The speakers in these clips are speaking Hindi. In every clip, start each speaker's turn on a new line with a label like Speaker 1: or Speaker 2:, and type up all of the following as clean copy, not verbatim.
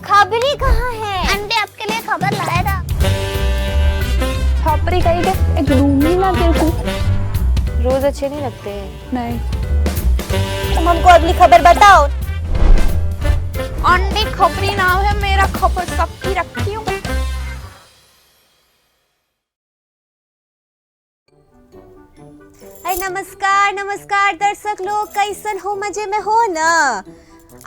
Speaker 1: खबरी कहाँ है?
Speaker 2: आंटी आपके लिए खबर लाया था।
Speaker 3: छापरी कहीं के एक लूंगी ना तेरे को।
Speaker 1: रोज अच्छे नहीं लगते।
Speaker 3: नहीं,
Speaker 1: तुम हमको अगली खबर बताओ।
Speaker 3: आंटी खबरी नाम है मेरा, खबर सबकी रखती हूँ।
Speaker 1: नमस्कार नमस्कार दर्शक लोग, कैसन हो? मजे में हो ना?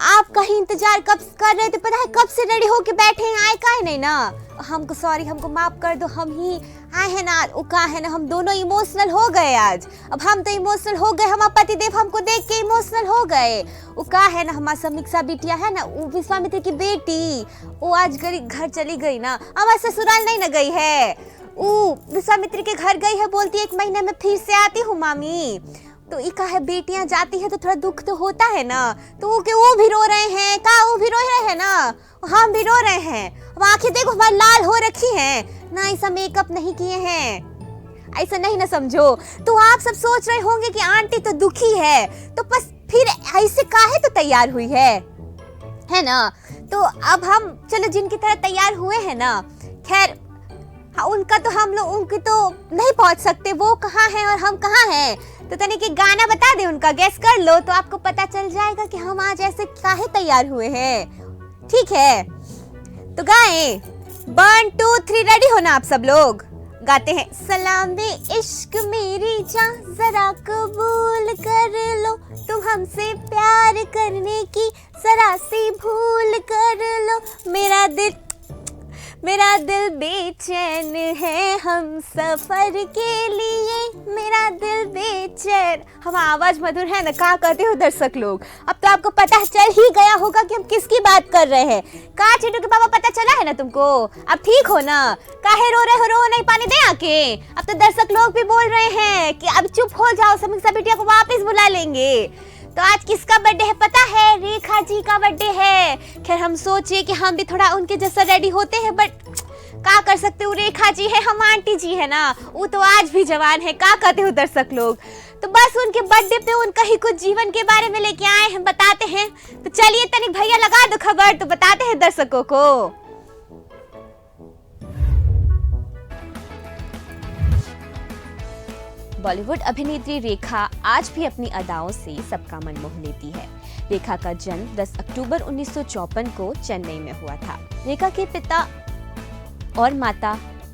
Speaker 1: आप कहीं इंतजार कब कर रहे थे? पता है कब से रेडी होके बैठे हैं, आए का है नहीं ना? हमको सॉरी, हमको माफ कर दो, हम ही आए हैं ना। वो का है ना, हम दोनों इमोशनल हो गए आज। अब हम तो इमोशनल हो गए, हमारा पतिदेव हमको देख के इमोशनल हो गए। वो का है ना, हमारा समीक्षा बिटिया है ना, वो विश्वामित्र की बेटी, वो आज घर चली गई ना, हमारे ससुराल नहीं ना गई है। विश्वामित्र के घर गई है, बोलती है 1 महीने में फिर से आती हूँ मामी। तो इका है, बेटियां जाती है तो थोड़ा दुख तो होता है ना। तो वो भी रो रहे हैं, वो भी रो रहे हैं ना, हम भी रो रहे हैं। अब आंखें देखो हमारी लाल हो रखी हैं ना, ऐसा मेकअप नहीं किए हैं, ऐसा नहीं ना समझो। तो आप सब सोच रहे होंगे कि आंटी तो दुखी है, तो बस फिर ऐसे काहे तो तैयार हुई है ना। तो अब हम चलो जिनकी तरह तैयार हुए हैं ना, खैर उनका तो हम लोग उनकी तो नहीं पहुंच सकते, वो कहाँ हैं और हम कहाँ हैं। तो तनिक एक गाना बता दे उनका, गेस कर लो तो आपको पता चल जाएगा कि हम आज ऐसे काहे तैयार हुए हैं। ठीक है, तो गाएं 1 2 3, रेडी हो ना आप सब लोग? गाते हैं। सलामे इश्क मेरी जान जरा कबूल कर लो, तुम हमसे प्यार करने की जरा सी भूल कर लो। मेरा दिल बेचैन है हम सफर के लिए, मेरा दिल बेचैन। हम आवाज मधुर है ना, क्या कहते हो दर्शक लोग? अब तो आपको पता चल ही गया होगा कि हम किसकी बात कर रहे हैं। का चिंटू के पापा, पता चला है ना तुमको? अब ठीक हो ना? काहे रो रहे हो? रो नहीं, पानी दे आके। अब तो दर्शक लोग भी बोल रहे हैं कि अब चुप हो जाओ, समीक्षा बिटिया को वापस बुला लेंगे। तो आज किसका बर्थडे है पता है? रेखा जी का बर्थडे है। खैर हम सोचे कि हम भी थोड़ा उनके जैसा रेडी होते हैं, बट क्या कर सकते हो, रेखा जी है, हम आंटी जी है ना, वो तो आज भी जवान है। क्या कहते हो दर्शक लोग? तो बस उनके बर्थडे पे उनका ही कुछ जीवन के बारे में लेके आए हैं, बताते हैं। तो चलिए तनिक भैया लगा दो खबर, तो बताते हैं दर्शकों को। बॉलीवुड अभिनेत्री रेखा आज भी अपनी अदाओं से सबका मन मोह लेती है। रेखा का जन्म 10 अक्टूबर 1954 को चेन्नई में हुआ था। रेखा के पिता और माता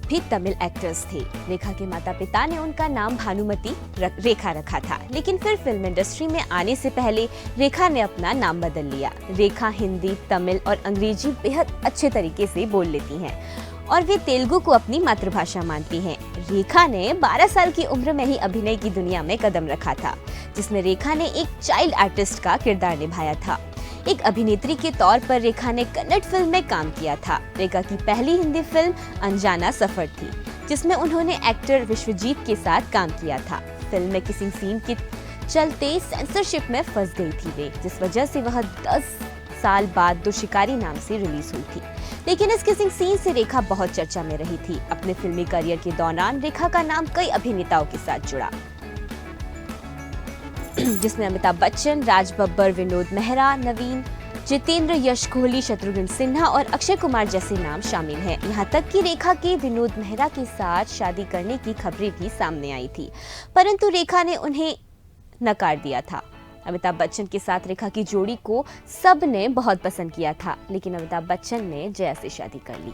Speaker 1: भी तमिल एक्टर्स थे। रेखा के माता पिता ने उनका नाम भानुमति रेखा रखा था, लेकिन फिर फिल्म इंडस्ट्री में आने से पहले रेखा ने अपना नाम बदल लिया। रेखा हिंदी, तमिल और अंग्रेजी बेहद अच्छे तरीके से बोल लेती हैं और वे तेलुगु को अपनी मातृभाषा मानती हैं। रेखा ने 12 साल की उम्र में ही अभिनय की दुनिया में कदम रखा था, जिसमें रेखा ने एक चाइल्ड आर्टिस्ट का किरदार निभाया था। एक अभिनेत्री के तौर पर रेखा ने कन्नड़ फिल्म में काम किया था। रेखा की पहली हिंदी फिल्म अनजाना सफर थी, जिसमें उन्होंने एक्टर विश्वजीत के साथ काम किया था। फिल्म में किसिंग सीन के चलते सेंसरशिप में फंस गई थी वे, जिस वजह से वह 10 साल बाद दो शिकारी नाम से रिलीज हुई थी। लेकिन इस किसिंग सीन से रेखा बहुत चर्चा में रही थी। अपने फिल्मी करियर के दौरान रेखा का नाम कई अभिनेताओं के साथ जुड़ा, जिसमें अमिताभ बच्चन, राज बब्बर, विनोद मेहरा, नवीन, जितेंद्र, यश कोहली, शत्रुघ्न सिन्हा और अक्षय कुमार जैसे नाम शामिल हैं। यहाँ तक कि रेखा के विनोद मेहरा के साथ शादी करने की खबरें भी सामने आई थी, परंतु रेखा ने उन्हें नकार दिया था। अमिताभ बच्चन के साथ रेखा की जोड़ी को सबने बहुत पसंद किया था, लेकिन अमिताभ बच्चन ने जया से शादी कर ली।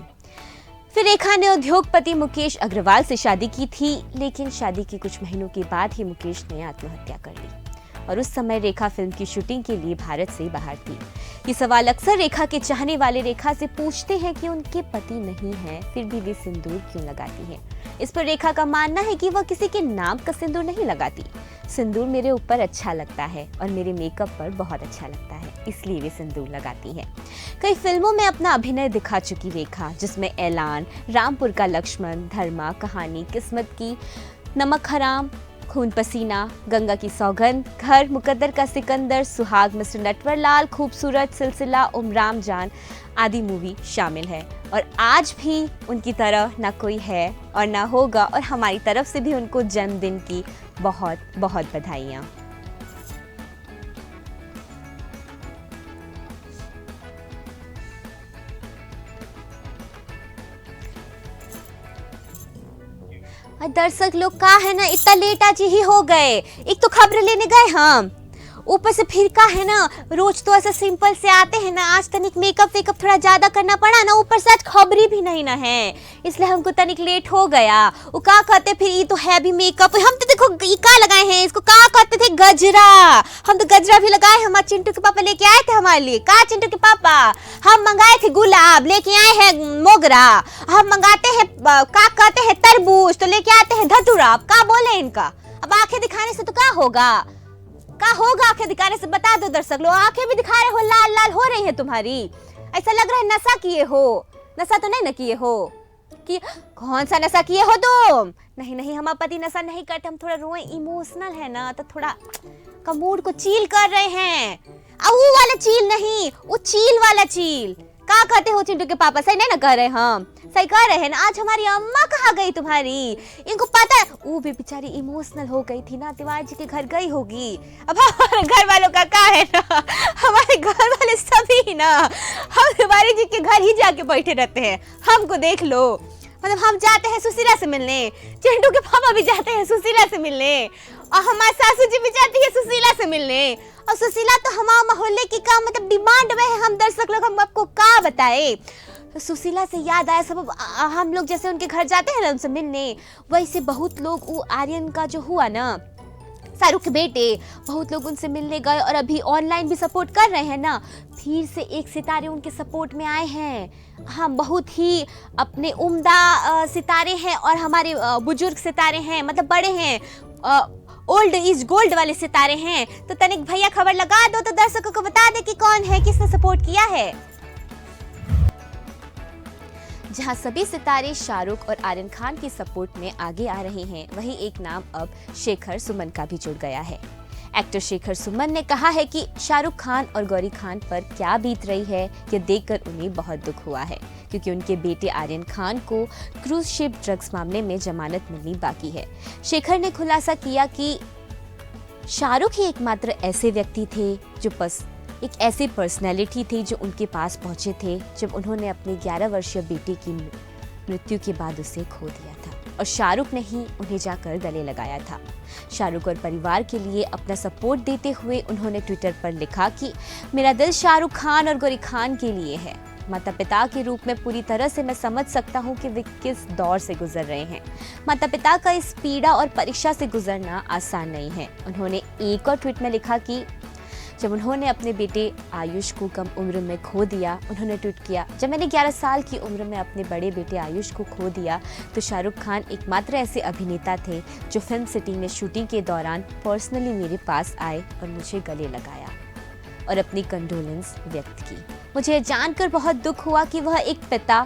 Speaker 1: फिर रेखा ने उद्योगपति मुकेश अग्रवाल से शादी की थी, लेकिन शादी के कुछ महीनों के बाद ही मुकेश ने आत्महत्या कर ली और उस समय रेखा फिल्म की शूटिंग के लिए भारत से बाहर थी। ये सवाल अक्सर रेखा के चाहने वाले रेखा से पूछते हैं कि उनके पति नहीं हैं, फिर भी वे सिंदूर क्यों लगाती हैं। इस पर रेखा का मानना है कि वह किसी के नाम का सिंदूर नहीं लगाती। सिंदूर मेरे ऊपर अच्छा लगता है और मेरे मेकअप पर बहुत अच्छा लगता है, इसलिए वे सिंदूर लगाती हैं। कई फिल्मों में अपना अभिनय दिखा चुकी रेखा, जिसमें ऐलान, रामपुर का लक्ष्मण, धर्मा, कहानी, किस्मत की, नमक हराम, खून पसीना, गंगा की सौगंध, घर, मुकद्दर का सिकंदर, सुहाग, मिस्टर नटवरलाल, खूबसूरत, सिलसिला, उमराम जान आदि मूवी शामिल है। और आज भी उनकी तरह ना कोई है और ना होगा, और हमारी तरफ से भी उनको जन्मदिन की बहुत बहुत बधाइयाँ। और दर्शक लोग का है ना, इतना लेट आज ही हो गए। एक तो खबर लेने गए हम, ऊपर से फिर का है ना, रोज तो ऐसा सिंपल से आते हैं ना, आज तनिक मेकअप वेकअप थोड़ा ज्यादा करना पड़ा ना, ऊपर से आज खबरी भी नहीं ना है, इसलिए हमको तनिक लेट हो गया। वो का कहते फिर ये तो है भी मेकअप, हम तो देखो ये का लगाए हैं, इसको का कहते थे, गजरा। हम तो गजरा भी लगाए, हमारे चिंटू के पापा लेके आए थे हमारे लिए। का चिंटू के पापा? हम मंगाए थे गुलाब, लेके आए हैं मोगरा। हम मंगाते हैं का कहते हैं तरबूज, तो लेके आते हैं धतूरा। अब का बोले इनका, अब आंखें दिखाने से तो क्या होगा, का होगा आंखें दिखाने से? बता दो दर्शक लोग, आंखें भी दिखा रहे हो, लाल लाल हो रही है तुम्हारी, ऐसा लग रहा है नशा किए हो। नशा तो नहीं ना किए हो? कि कौन सा नशा किए हो तुम? नहीं नहीं, हमारा पति नशा नहीं करते, हम थोड़ा रोए, इमोशनल है ना, तो थोड़ा का मूड को चील कर रहे हैं। अब वो वाला चील नहीं, वो चील वाला चील। का कहते हो चिंटू के पापा? सही नहीं ना कह रहे, हम सही कह रहे हैं ना। आज हमारी अम्मा कहाँ गई तुम्हारी? इनको पता है, वो भी बेचारी इमोशनल हो गई थी ना, तिवारी जी के घर गई होगी। अब हमारे घर वालों का क्या है ना, हमारे घर वाले सभी ना, हम तिवारी जी के घर ही जाके बैठे रहते हैं। हमको देख लो, मतलब हम जाते हैं सुशीला से मिलने, चिंटू के पापा भी जाते हैं सुशीला से मिलने, और हमारी सासू जी भी जाती है सुशीला से मिलने। और सुशीला तो हमारे मोहल्ले की का मतलब डिमांड में है। हम दर्शक लोग, हम आपको क्या बताए। तो सुशीला से याद आया, सब हम लोग जैसे उनके घर जाते हैं ना उनसे मिलने, वैसे बहुत लोग वो आर्यन का जो हुआ ना, शाहरुख के बेटे, बहुत लोग उनसे मिलने गए और अभी ऑनलाइन भी सपोर्ट कर रहे हैं ना। फिर से एक सितारे उनके सपोर्ट में आए हैं। हम बहुत ही अपने उम्दा सितारे हैं और हमारे बुजुर्ग सितारे हैं, मतलब बड़े हैं, ओल्ड इज गोल्ड वाले सितारे हैं। तो तनिक भैया खबर लगा दो तो दर्शकों को बता दे कि कौन है, किसने सपोर्ट किया है। जहां सभी सितारे शाहरुख और आर्यन खान की सपोर्ट में आगे आ रहे हैं, वहीं एक नाम अब शेखर सुमन का भी जुड़ गया है। एक्टर शेखर सुमन ने कहा है कि शाहरुख खान और गौरी खान पर क्या बीत रही है, ये देखकर उन्हें बहुत दुख हुआ है, क्योंकि उनके बेटे आर्यन खान को क्रूज शिप ड्रग्स मामले में जमानत मिलनी बाकी है। शेखर ने खुलासा किया कि शाहरुख ही एकमात्र ऐसे व्यक्ति थे जो एक ऐसी पर्सनैलिटी थी जो उनके पास पहुंचे थे जब उन्होंने अपने 11 वर्षीय बेटे की मृत्यु के बाद उसे खो दिया था, और शाहरुख ने ही उन्हें जाकर गले लगाया था। शाहरुख और परिवार के लिए अपना सपोर्ट देते हुए उन्होंने ट्विटर पर लिखा कि मेरा दिल शाहरुख खान और गौरी खान के लिए है। माता पिता के रूप में पूरी तरह से मैं समझ सकता हूँ कि वे किस दौर से गुजर रहे हैं। माता पिता का इस पीड़ा और परीक्षा से गुजरना आसान नहीं है। उन्होंने एक और ट्वीट में लिखा कि जब उन्होंने अपने बेटे आयुष को कम उम्र में खो दिया, उन्होंने ट्वीट किया, जब मैंने 11 साल की उम्र में अपने बड़े बेटे आयुष को खो दिया तो शाहरुख खान एकमात्र ऐसे अभिनेता थे जो फिल्म सिटी में शूटिंग के दौरान पर्सनली मेरे पास आए और मुझे गले लगाया और अपनी कंडोलेंस व्यक्त की। मुझे जानकर बहुत दुख हुआ कि वह एक पिता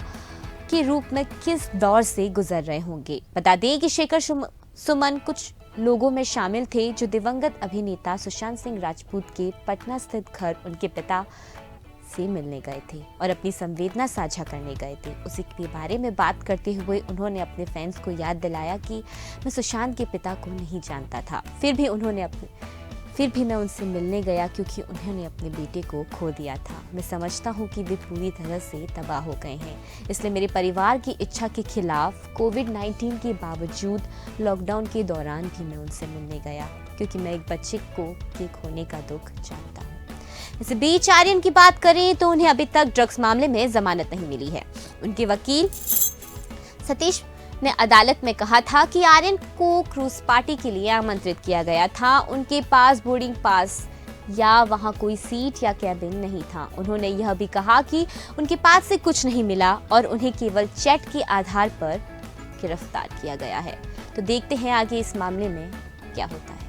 Speaker 1: के रूप में किस दौर से गुजर रहे होंगे। बता दें कि शेखर सुमन कुछ लोगों में शामिल थे जो दिवंगत अभिनेता सुशांत सिंह राजपूत के पटना स्थित घर उनके पिता से मिलने गए थे और अपनी संवेदना साझा करने गए थे। उसी के बारे में बात करते हुए उन्होंने अपने फैंस को याद दिलाया कि मैं सुशांत के पिता को नहीं जानता था, फिर भी मैं उनसे मिलने गया क्योंकि उन्होंने अपने बेटे को खो दिया था। मैं समझता हूँ कि वे पूरी तरह से तबाह हो गए हैं, इसलिए मेरे परिवार की इच्छा के खिलाफ कोविड-19 के बावजूद लॉकडाउन के दौरान भी मैं उनसे मिलने गया क्योंकि मैं एक बच्चे के खोने का दुख जानता हूँ। इस बीच आर्यन की बात करें तो उन्हें अभी तक ड्रग्स मामले में जमानत नहीं मिली है। उनके वकील सतीश ने अदालत में कहा था कि आर्यन को क्रूज पार्टी के लिए आमंत्रित किया गया था। उनके पास बोर्डिंग पास या वहां कोई सीट या कैबिन नहीं था। उन्होंने यह भी कहा कि उनके पास से कुछ नहीं मिला और उन्हें केवल चैट के आधार पर गिरफ्तार किया गया है। तो देखते हैं आगे इस मामले में क्या होता है।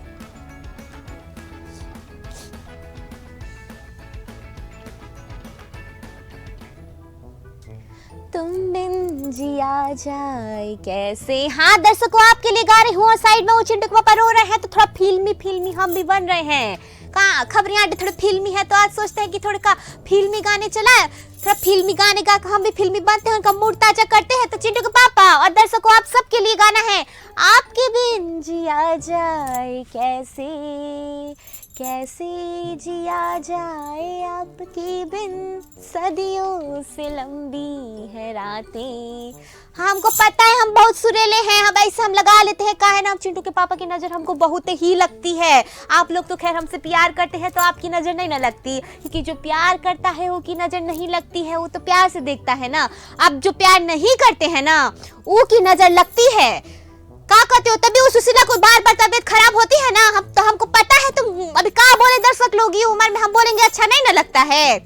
Speaker 1: तुम बिन जिया जाए कैसे। हाँ दर्शकों, आपके लिए गा रही हूँ और साइड में वो चिंटू के पापा रो रहे हैं तो थोड़ा फिल्मी हम भी बन रहे हैं। कहाँ खबरें आटे थोड़े फिल्मी है तो आज सोचते हैं कि थोड़े का फिल्मी गाने चलाए, थोड़ा फिल्मी गाने गा हम भी फिल्मी बनते हैं, उनका मूड ताजा करते हैं। तो चिंटू के पापा और दर्शकों आप सबके लिए गाना है आपके बिन जिया जाए कैसे, कैसे जिया जाए आपकी बिन, सदियों से लंबी है रातें। हमको पता है हम बहुत सुरीले हैं, हम ऐसे हम लगा लेते हैं, काहे ना हम चिंटू के पापा की नज़र हमको बहुत ही लगती है। आप लोग तो खैर हमसे प्यार करते हैं तो आपकी नज़र नहीं ना लगती, क्योंकि जो प्यार करता है वो की नज़र नहीं लगती है, वो तो प्यार से देखता है ना। अब जो प्यार नहीं करते हैं ना वो की नज़र लगती है। क्या कहते हो, तभी उस सुशीला को बार बार तबीयत खराब होती है ना। हम तो हमको पता है, तुम अभी क्या बोले दर्शक लोग, ये उम्र में हम बोलेंगे अच्छा नहीं ना लगता है।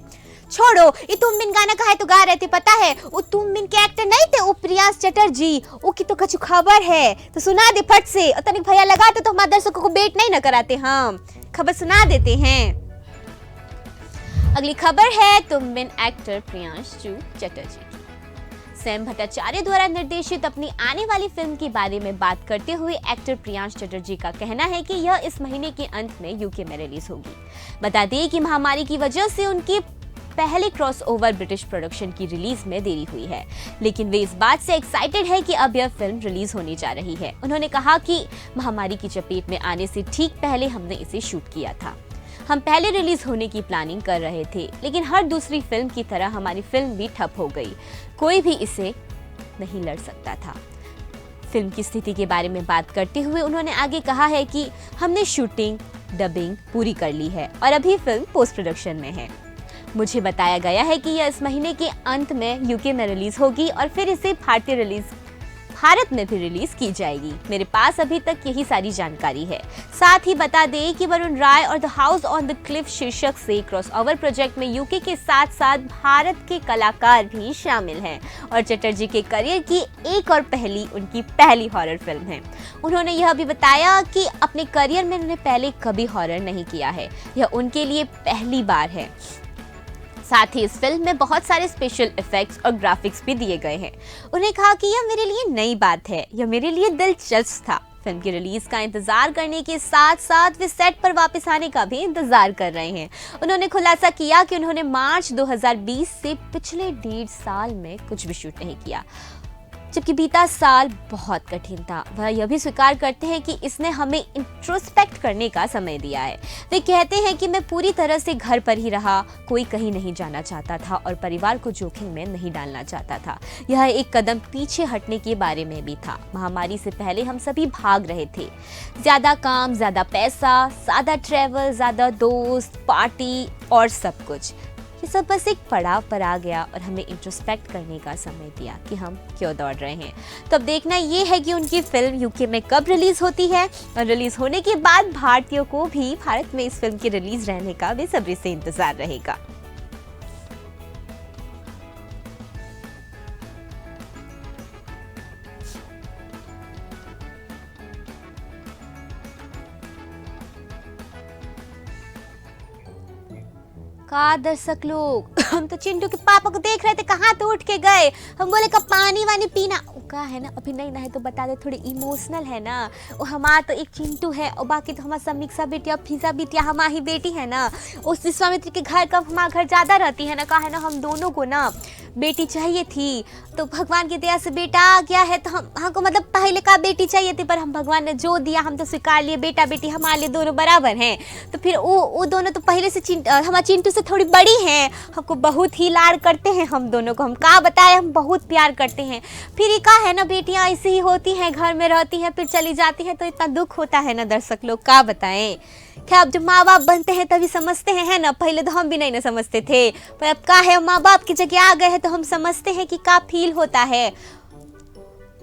Speaker 1: छोड़ो, ये तुम बिन गाना कहा है तो गा रहे थे, पता है वो तुम बिन के एक्टर नहीं थे, वो प्रियांश चटर्जी, वो की तो कुछ खबर है तो सुना दे फट से। और तनिक भैया लगाते तो हमारे दर्शकों को वेट नहीं ना कराते, हम खबर सुना देते हैं। अगली खबर है तुम बिन एक्टर प्रियांश चटर्जी। सैम भट्टाचार्य द्वारा निर्देशित अपनी आने वाली फिल्म के बारे में बात करते हुए एक्टर प्रियांश चटर्जी का कहना है कि यह इस महीने के अंत में यूके में रिलीज होगी। बता दें कि महामारी की वजह से उनकी पहले क्रॉसओवर ब्रिटिश प्रोडक्शन की रिलीज में देरी हुई है, लेकिन वे इस बात से एक्साइटेड है कि अब यह फिल्म रिलीज होने जा रही है। उन्होंने कहा कि महामारी की चपेट में आने से ठीक पहले हमने इसे शूट किया था। हम पहले रिलीज होने की प्लानिंग कर रहे थे, लेकिन हर दूसरी फिल्म की तरह हमारी फिल्म भी ठप हो गई। कोई भी इसे नहीं लड़ सकता था। फिल्म की स्थिति के बारे में बात करते हुए उन्होंने आगे कहा है कि हमने शूटिंग, डबिंग पूरी कर ली है और अभी फिल्म पोस्ट प्रोडक्शन में है। मुझे बताया गया है कि यह इस महीने के अंत में यूके में रिलीज होगी और फिर इसे भारत में भी रिलीज की जाएगी। मेरे पास अभी तक यही सारी जानकारी है। साथ ही बता दें कि वरुण राय और the house on the Cliff शीर्षक से क्रॉसओवर प्रोजेक्ट में यूके के साथ साथ भारत के कलाकार भी शामिल हैं और चटर्जी के करियर की एक और उनकी पहली हॉरर फिल्म है। उन्होंने यह भी बताया कि अपने करियर में उन्होंने पहले कभी हॉरर नहीं किया है, यह उनके लिए पहली बार है। साथ ही इस फिल्म में बहुत सारे स्पेशल इफेक्ट्स और ग्राफिक्स भी दिए गए हैं। उन्हें कहा कि यह मेरे लिए नई बात है, यह मेरे लिए दिलचस्प था। फिल्म की रिलीज का इंतजार करने के साथ साथ वे सेट पर वापस आने का भी इंतजार कर रहे हैं। उन्होंने खुलासा किया कि उन्होंने मार्च 2020 से पिछले 1.5 साल में कुछ भी शूट नहीं किया, जबकि बीता साल बहुत कठिन था। वह यह भी स्वीकार करते हैं कि इसने हमें इंट्रोस्पेक्ट करने का समय दिया है। वे कहते हैं कि मैं पूरी तरह से घर पर ही रहा, कोई कहीं नहीं जाना चाहता था और परिवार को जोखिम में नहीं डालना चाहता था। यह एक कदम पीछे हटने के बारे में भी था। महामारी से पहले हम सभी भाग रहे थे, ज्यादा काम, ज्यादा पैसा, ज्यादा ट्रैवल, ज्यादा दोस्त, पार्टी और सब कुछ। ये सब बस एक पड़ाव पर आ गया और हमें इंट्रोस्पेक्ट करने का समय दिया कि हम क्यों दौड़ रहे हैं। तो अब देखना ये है कि उनकी फिल्म यूके में कब रिलीज होती है और रिलीज होने के बाद भारतीयों को भी भारत में इस फिल्म की रिलीज रहने का बेसब्री से इंतजार रहेगा। का दर्शक लोग, हम तो चिंटू के पापा को देख रहे थे, कहाँ तो उठ के गए। हम बोले का पानी वानी पीना, का है ना अभी नहीं नहाए तो बता दे, थोड़ी इमोशनल है ना। और हमारा तो एक चिंटू है और बाकी तो हमारा समीक्षा बेटी और फिजा बेटिया हमारी बेटी है ना। उस विश्वामित्र के घर का हमारा घर ज़्यादा रहती है ना, का है ना हम दोनों को ना बेटी चाहिए थी, तो भगवान की दया से बेटा आ गया है। तो हमको मतलब पहले का बेटी चाहिए थी, पर हम भगवान ने जो दिया हम तो स्वीकार लिए। बेटा बेटी हमारे लिए दोनों बराबर हैं। तो फिर वो दोनों तो पहले से हमारे चिंटू से थोड़ी बड़ी हैं, हमको बहुत ही लाड़ करते हैं हम दोनों को। हम का बताए, हम बहुत प्यार करते हैं। फिर ये का है ना, बेटियां ऐसी ही होती हैं, घर में रहती हैं फिर चली जाती हैं, तो इतना दुख होता है ना दर्शक लोग, का बताएं। क्या अब जब माँ बाप बनते हैं तभी समझते हैं, है ना। पहले तो हम भी नहीं ना समझते थे, पर अब का है माँ बाप की जगह आ गए हैं तो हम समझते हैं कि का फील होता है।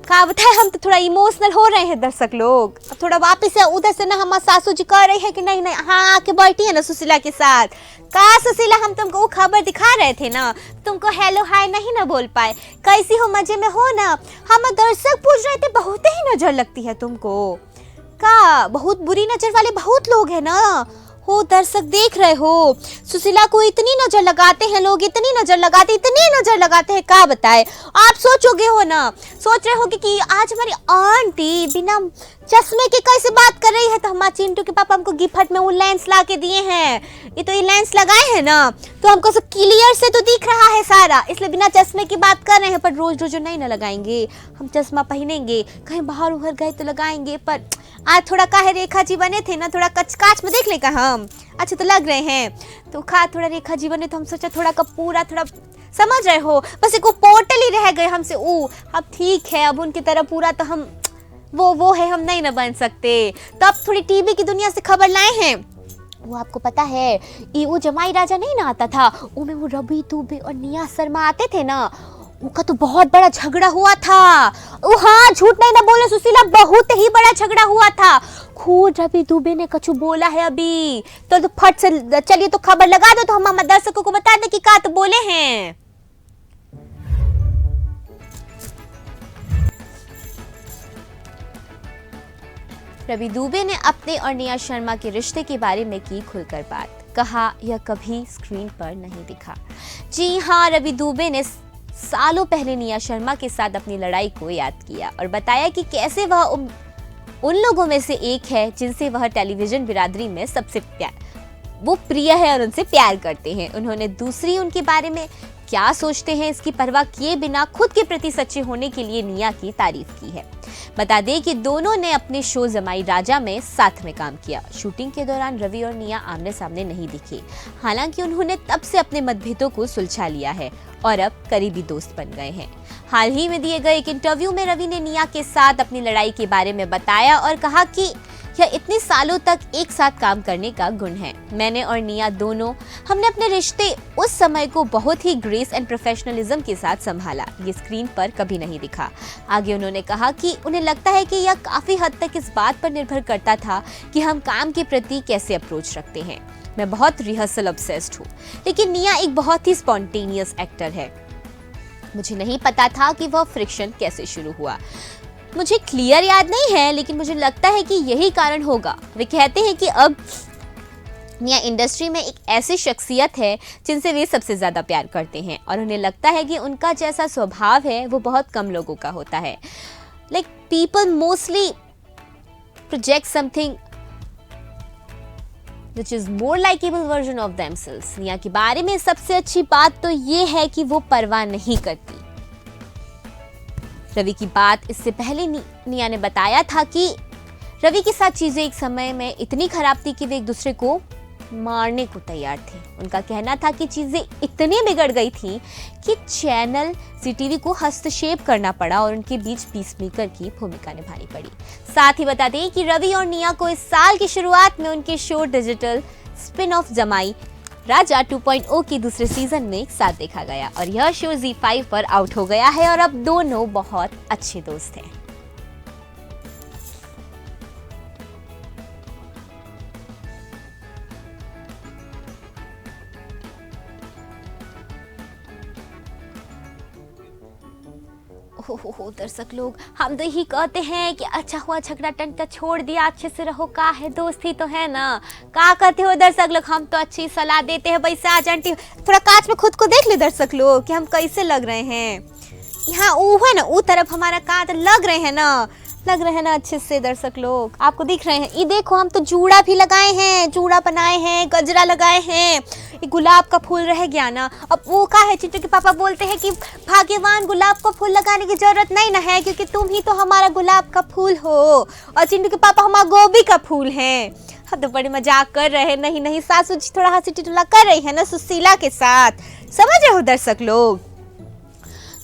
Speaker 1: का बताए, हम तो थोड़ा इमोशनल हो रहे हैं दर्शक लोग। अब थोड़ा वापस से उधर से ना हमारे सासू जी कह रही है कि नहीं नहीं, हाँ आके बैठी है ना सुशीला के साथ। का सुशीला, हम तुमको वो खबर दिखा रहे थे ना, तुमको हेलो हाय नहीं ना बोल पाए। कैसी हो, मजे में हो ना। हम दर्शक पूछ रहे थे, बहुत ही नजर लगती है तुमको। का बहुत बुरी नजर वाले बहुत लोग हैं ना, हो दर्शक देख रहे हो। सुशीला को इतनी नजर लगाते हैं लोग, इतनी नजर लगाते हैं, क्या बताए। आप सोचोगे हो ना, सोच रहे होगे कि आज हमारी आंटी बिना चश्मे के कैसे बात कर रही है। तो हमारे चिंटू के पापा हमको गिफ्ट में वो लेंस ला के दिए हैं। ये तो ये लेंस लगाए हैं ना, तो हमको सब क्लियर से तो दिख रहा है सारा, इसलिए बिना चश्मे की बात कर रहे हैं। पर रोज रोज नहीं ना लगाएंगे, हम चश्मा पहनेंगे, कहीं बाहर उहर गए तो लगाएंगे। पर आज थोड़ा काहे रेखा जी बने थे ना, थोड़ा कचकाच में देख ले का हम अच्छा तो लग रहे हैं, तो खा थोड़ा रेखा जी बने तो हम सोचा थोड़ा का पूरा थोड़ा समझ रहे हो, बस एक पोर्टल ही रह गए हमसे। अब ठीक है, अब उनकी तरह पूरा तो हम वो है, हम नहीं ना बन सकते। तो अब थोड़ी टीवी की दुनिया से खबर लाए हैं। वो आपको पता है वो जमाई राजा नहीं ना आता था, उनमें वो रवि दुबे और निया शर्मा आते थे ना, उनका तो बहुत बड़ा झगड़ा हुआ था। हाँ, झूठ नहीं ना बोले सुशीला, बहुत ही बड़ा झगड़ा हुआ था। खुद रवि दुबे ने कछु बोला है अभी, तो फट से चलिए तो खबर लगा दो, तो हम दर्शकों को बता दें कि क्या तो बोले हैं। रवि दुबे ने अपने और निया शर्मा के रिश्ते के बारे में की खुलकर बात, कहा यह कभी स्क्रीन पर नहीं दिखा। जी हाँ, रवि दुबे ने सालों पहले निया शर्मा के साथ अपनी लड़ाई को याद किया और बताया कि कैसे वह उन लोगों में से एक है जिनसे वह टेलीविजन बिरादरी में सबसे प्रिय है और उनसे प्यार करते हैं। उन्होंने दूसरी उनके बारे में क्या सोचते हैं इसकी परवाह किए बिना खुद के प्रति सच्चे होने के लिए निया की तारीफ की है। बता दें कि दोनों ने अपने शो जमाई राजा में साथ में काम किया। शूटिंग के दौरान रवि और निया आमने सामने नहीं दिखे, हालांकि उन्होंने तब से अपने मतभेदों को सुलझा लिया है और अब करीबी दोस्त बन गए हैं। हाल ही में दिए गए एक इंटरव्यू में रवि ने निया के साथ अपनी लड़ाई के बारे में बताया और कहा कि यह इतने सालों तक एक साथ काम करने का गुण है। मैंने और निया दोनों हमने अपने रिश्ते उस समय को बहुत ही ग्रेस एंड प्रोफेशनलिज्म के साथ संभाला, ये स्क्रीन पर कभी नहीं दिखा। आगे उन्होंने कहा कि उन्हें लगता है कि यह काफी हद तक इस बात पर निर्भर करता था कि हम काम के प्रति कैसे अप्रोच रखते हैं। मैं बहुत रिहर्सल ऑब्सेस्ड हूँ, लेकिन निया एक बहुत ही स्पॉन्टेनियस एक्टर है। मुझे नहीं पता था कि वह फ्रिक्शन कैसे शुरू हुआ। मुझे क्लियर याद नहीं है, लेकिन मुझे लगता है कि यही कारण होगा। वे कहते हैं कि अब निया इंडस्ट्री में एक ऐसी शख्सियत है जिनसे वे सबसे ज्यादा प्यार करते हैं और उन्हें लगता है कि उनका जैसा स्वभाव है वो बहुत कम लोगों का होता है। Like people mostly project something which is more likable version of themselves। निया के बारे में सबसे अच्छी बात तो ये है कि वो परवाह नहीं करती। रवि की बात इससे पहले निया ने बताया था कि रवि के साथ चीजें एक समय में इतनी खराब थी कि वे एक दूसरे को मारने को तैयार थे। उनका कहना था कि चीजें इतनी बिगड़ गई थी कि चैनल ZTV को हस्तक्षेप करना पड़ा और उनके बीच पीसमेकर की भूमिका निभानी पड़ी। साथ ही बता दें कि रवि और निया को इस साल की शुरुआत में उनके शो डिजिटल स्पिन ऑफ जमाई राजा 2.0 की दूसरे सीजन में एक साथ देखा गया और यह शो ZEE5 पर आउट हो गया है और अब दोनों बहुत अच्छे दोस्त हैं। हो दर्शक लोग, हम तो यही कहते हैं कि अच्छा हुआ झगड़ा टंटा छोड़ दिया, अच्छे से रहो, का है दोस्ती तो है ना। का कहते हो दर्शक लोग, हम तो अच्छी सलाह देते हैं। भाई आज आंटी थोड़ा कांच में खुद को देख ले दर्शक लोग कि हम कैसे लग रहे हैं। यहाँ वो है ना, वो तरफ हमारा कांच लग रहे हैं ना अच्छे से दर्शक लोग, आपको दिख रहे हैं। ये देखो, हम तो जूड़ा भी लगाए हैं, जूड़ा बनाए हैं, गजरा लगाए हैं। ये गुलाब का फूल रह गया ना, अब वो का है, चिंटू के पापा बोलते हैं कि भाग्यवान गुलाब का फूल लगाने की जरूरत नहीं ना है, क्योंकि तुम ही तो हमारा गुलाब का फूल हो और चिंटू के पापा हमारा गोभी का फूल है। हम तो बड़े मजाक कर रहे हैं। नहीं सासू जी थोड़ा हंसी टिटोला कर रही है ना सुशीला के साथ, समझ रहे हो दर्शक लोग।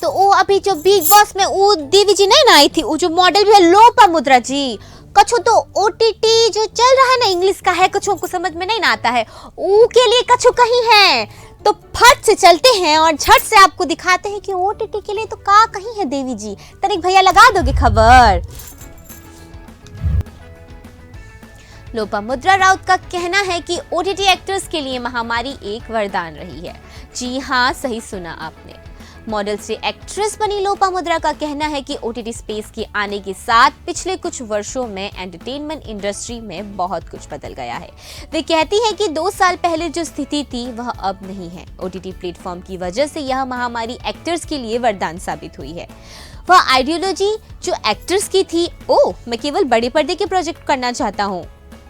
Speaker 1: तो वो अभी जो बिग बॉस में वो देवी जी नहीं ना आई थी, वो जो मॉडल भी है लोपामुद्रा जी, कछु तो OTT जो चल रहा है ना, इंग्लिश का है, कछु को समझ में नहीं ना आता है, वो के लिए कछु कहीं है। तो फट से चलते हैं और झट से आपको दिखाते हैं कि OTT के लिए तो का कहीं है देवी जी। तनिक भैया लगा दोगे खबर। लोपामुद्रा राउत का कहना है कि OTT एक्टर्स के लिए महामारी एक वरदान रही है। जी हाँ, सही सुना आपने। मॉडल से एक्ट्रेस बनी लोपामुद्रा का कहना है कि OTT स्पेस के आने के साथ पिछले कुछ वर्षों में एंटरटेनमेंट इंडस्ट्री में बहुत कुछ बदल गया है। वे कहती हैं कि 2 साल पहले जो स्थिति थी वह अब नहीं है। OTT प्लेटफॉर्म की वजह से यह महामारी एक्टर्स के लिए वरदान साबित हुई है। वह आइडियोलॉजी जो एक्टर्स की थी, मैं केवल बड़े पर्दे के प्रोजेक्ट करना चाहता हूँ,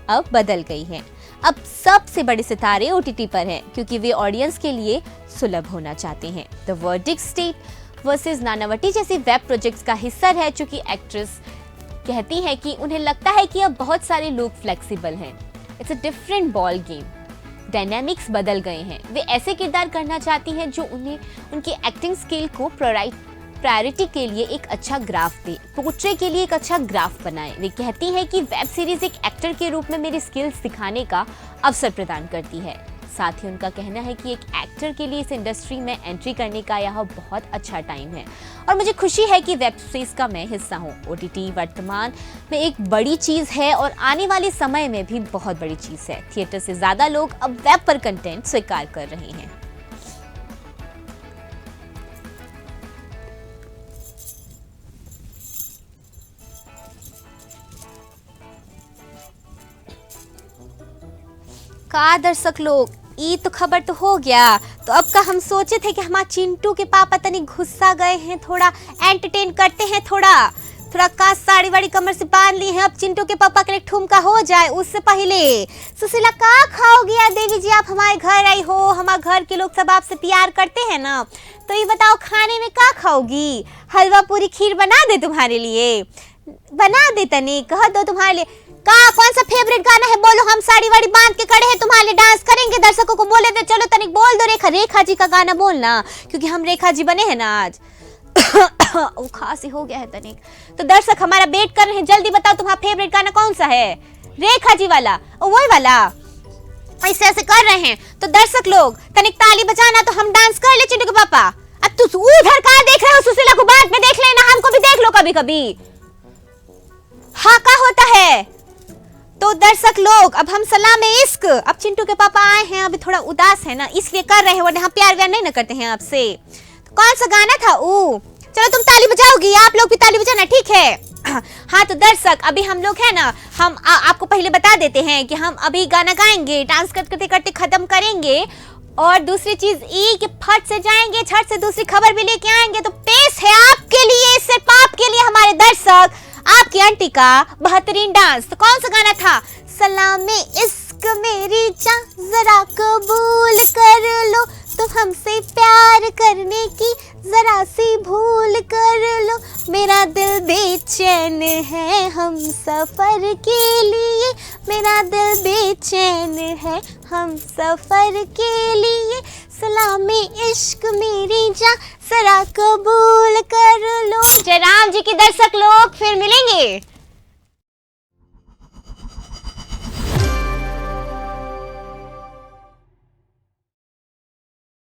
Speaker 1: अब बदल गई है। अब सबसे बड़े सितारे OTT पर हैं, क्योंकि वे ऑडियंस के लिए सुलभ होना चाहते हैं। The verdict state versus Nanavati जैसे वेब प्रोजेक्ट्स का हिस्सा रह चुकी एक्ट्रेस कहती है कि उन्हें लगता है कि अब बहुत सारे लोग फ्लेक्सिबल हैं। It's a different ball game, dynamics बदल गए हैं। वे ऐसे किरदार करना चाहती हैं जो उन्हें उनकी एक्टिंग स्किल को प्रायोरिटी के लिए एक अच्छा ग्राफ दे, पोर्ट्रे के लिए एक अच्छा ग्राफ बनाए। वे कहती हैं कि वेब सीरीज एक एक्टर के रूप में मेरी स्किल्स दिखाने का अवसर प्रदान करती है। साथ ही उनका कहना है कि एक एक्टर के लिए इस इंडस्ट्री में एंट्री करने का यह बहुत अच्छा टाइम है और मुझे खुशी है कि वेब सीरीज का मैं हिस्सा हूँ। ओटीटी वर्तमान में एक बड़ी चीज़ है और आने वाले समय में भी बहुत बड़ी चीज़ है। थिएटर से ज़्यादा लोग अब वेब पर कंटेंट स्वीकार कर रहे हैं। का दर्शक लोग, ई तो खबर तो हो गया। तो अब का हम सोचे थे कि हमारे चिंटू के पापा तनी गुस्सा गए हैं, थोड़ा एंटरटेन करते हैं, थोड़ा का साड़ी वाड़ी कमर से बांध ली है। अब चिंटू के पापा के लिए ठुमका हो जाए। उससे पहले सुशीला, का खाओगी यार? देवी जी, आप हमारे घर आई हो, हमारे घर के लोग सब आपसे प्यार करते हैं ना, तो ये बताओ खाने में का खाओगी? हलवा पूरी खीर बना दे तुम्हारे लिए, बना दे तनी, कह दो तुम्हारे लिए। का कौन सा फेवरेट गाना है बोलो, हम साड़ी वाड़ी बांध के खड़े हैं, तुम्हारे लिए डांस करेंगे। दर्शकों को बोले थे, चलो तनिक बोल दो रेखा जी का गाना बोलना, क्योंकि हम रेखा जी बने हैं ना आज। ओ खांसी हो गया है तनिक। तो दर्शक हमारा वेट कर रहे हैं, जल्दी बताओ तुम्हारा फेवरेट गाना कौन सा है? रेखा जी वाला, वही वाला। ऐसे ऐसे कर रहे हैं तो दर्शक लोग तनिक ताली बजाना, तो हम डांस कर ले चिंटू के पापा। अब तू उधर कहाँ देख रहे हो? सुशीला को बाद में देख लेना, हमको भी देख लो कभी कभी। हाँ, क्या होता है? तो दर्शक लोग, अब हम सलाम इश्क, अब चिंटू के पापा आए हैं, अभी थोड़ा उदास है ना, इसलिए कर रहे हैं, वरना हम प्यार व्यार नहीं ना करते हैं आपसे। तो कौन सा गाना था? चलो तुम ताली बजाओगी, आप लोग भी ताली बजाना, ठीक है? हाँ, तो दर्शक अभी हम लोग है ना, हम आपको पहले बता देते हैं कि हम अभी गाना गाएंगे, डांस करते करते खत्म करेंगे, और दूसरी चीज ये कि फट से जाएंगे, छट से दूसरी खबर भी लेके आएंगे। तो पेश है आपके लिए, सिर्फ आपके लिए हमारे दर्शक, आपकी आंटी का बेहतरीन डांस। तो कौन सा गाना था? सलामे इश्क मेरी जान जरा कबूल कर लो, तो हमसे प्यार करने की जरा सी भूल कर लो। मेरा दिल बेचैन है हम सफर के लिए, मेरा दिल बेचैन है हम सफर के लिए। सलामे इश्क मेरी जान जरा कबूल कर लो। जय राम जी की दर्शक लोग, फिर मिलेंगे।